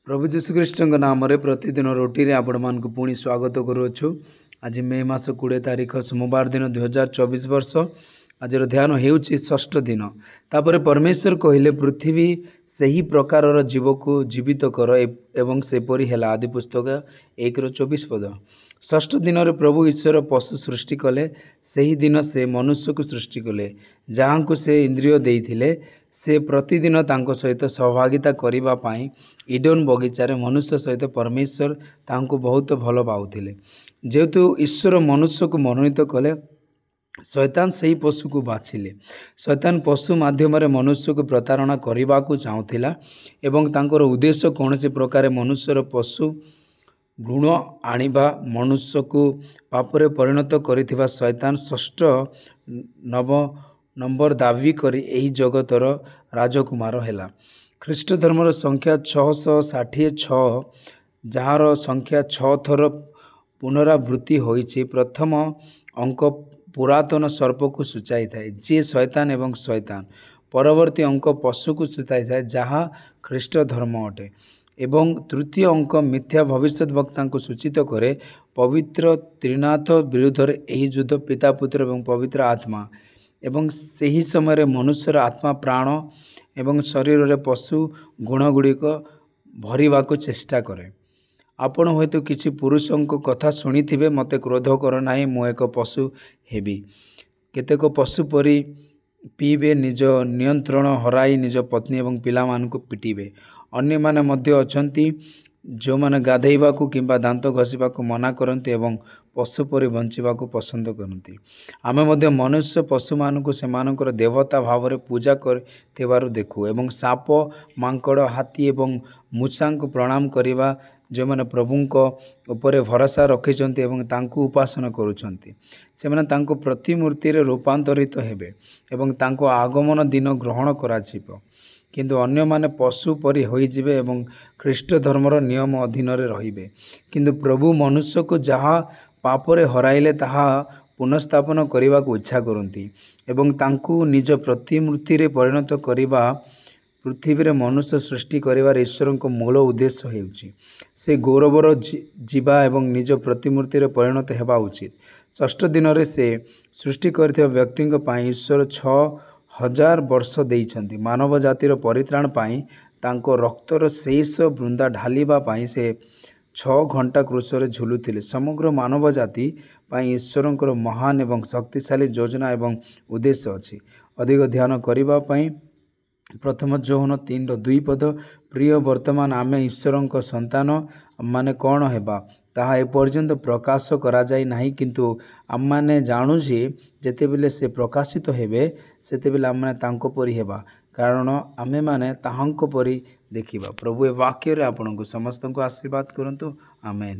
प्रभु जीशुख्रीष्ट नाम प्रतिदिन रोटी आपण मान पुणी स्वागत करुछु। आज मे मास 20 तारीख सोमवार दिन 2024 वर्ष। आज ध्यान होउछि षष्ठ दिन। तापर परमेश्वर कहले पृथ्वी सही प्रकार जीव को जीवित कर एवं सेपरी है। आदि पुस्तक 1:24 पद। षष्ठ दिन प्रभु ईश्वर पशु सृष्टि कले। सही दिन से मनुष्य को सृष्टि कले। जहाँ को से इंद्रिय देइथिले से प्रतिदिन तांको सहित सहभागिता करिबा पाई इडन बगीचारे मनुष्य सहित परमेश्वर तांको बहुत भल पाउथिले। जेहेतु ईश्वर मनुष्य को मनोनीत कले, शैतान सही पशु को बाछिले। शैतान पशु माध्यम मनुष्य को प्रतारणा करने को चाहूला एवं तांकर उद्देश्य कौन से प्रकार मनुष्यर पशु गुण आनिबा मनुष्य को पापरे परिणत करिथिबा शैतान षष्ठ नंबर दाबी करी एही जगतर राजकुमार हैला। ख्रीष्ट धर्मर संख्या 666 जार संख्या 6 थर पुनरावृत्ति होइछि। प्रथम अंक पुरातन सर्प को सूचाई थाए जे शैतान एवं शैतान। परवर्ती अंक पशु को सूचाई थाए जहाँ ख्रीष्ट धर्म अटे एवं तृतीय अंक मिथ्या भविष्य वक्ता को सूचित करे पवित्र त्रिनाथ विरुद्ध एही युद्ध पिता पुत्र एवं पवित्र आत्मा एवं सही समय मनुष्यर आत्मा प्राण एवं शरीर रे पशु गुण गुड़िक भरवा को चेष्टा करे। आपण हयतो किछि पुरुषों कथा शुणिथिबे मते क्रोध कर नाही मु एक पशु हेबी। केतेक पशु परी पीबे, निज नियंत्रण हराई निज पत्नी एवं पिला मान को पिटिबे। अन्य माने मध्य अछंती जो माने गाधेइबा को किंबा दांत घसीबा को मना करते एवं पशु परी बंचिबा को पसंद करती। आमे मध्य मनुष्य पशु मान को सेमानकर देवता भाव रे पूजा करथिबारु देखु एवं साप मांकड़ हाथी एवं मूषा को प्रणाम करिबा जो माने प्रभुंको ऊपर भरोसा रखिछन्ति एवं तांको उपासना करूछन्ति से माने तांको प्रतिमूर्ति रे रूपांतरित हेबे एवं तांको आगमन दिन ग्रहण कराजिबो। किंतु अन्य माने पशु परी होई जिवे एवं ख्रीष्ट धर्मर नियम अधीन रे रहिबे। किंतु प्रभु मनुष्य को जहाँ पापरे हराइले ताहा पुनर्स्थापन करने को इच्छा करती एवं तांकु निज प्रतिमूर्ति रे परिणत करिबा पृथ्वी रे मनुष्य सृष्टि करिवार ईश्वर को मूल उद्देश्य हेउछि। से गौरवर जीवा एवं निज प्रतिमूर्ति रे परिणत हेबा उचित। षष्ठ दिन रे से सृष्टि करथिबा व्यक्ति पई ईश्वर 6000 वर्ष देइछन्ति। मानव जातिर परित्राण पाई तांको रक्तर शेष बृंदा ढालिबा पाई से 6 घंटा क्रूसरे झुलुथिले। समग्र मानव जाति पाई ईश्वरंकर महान एवं शक्तिशाली योजना एवं उद्देश्य अछि। अधिक ध्यान करिबा पाई प्रथम जोहन 3:2 पद। प्रिय वर्तमान आमे ईश्वरंक संतान माने कौन हेबा ताहा एपर्यंत प्रकाश करा जाय नाही, किंतु आम माने जानु जे जेतेबेले से प्रकाशित हेबे सेतेबेले आम माने तांको परी हेबा, कारण आमे माने ताहांको परी देखिबा। प्रभु ए वाक्य रे आपनको समस्त को आशीर्वाद करंतु। आमेन।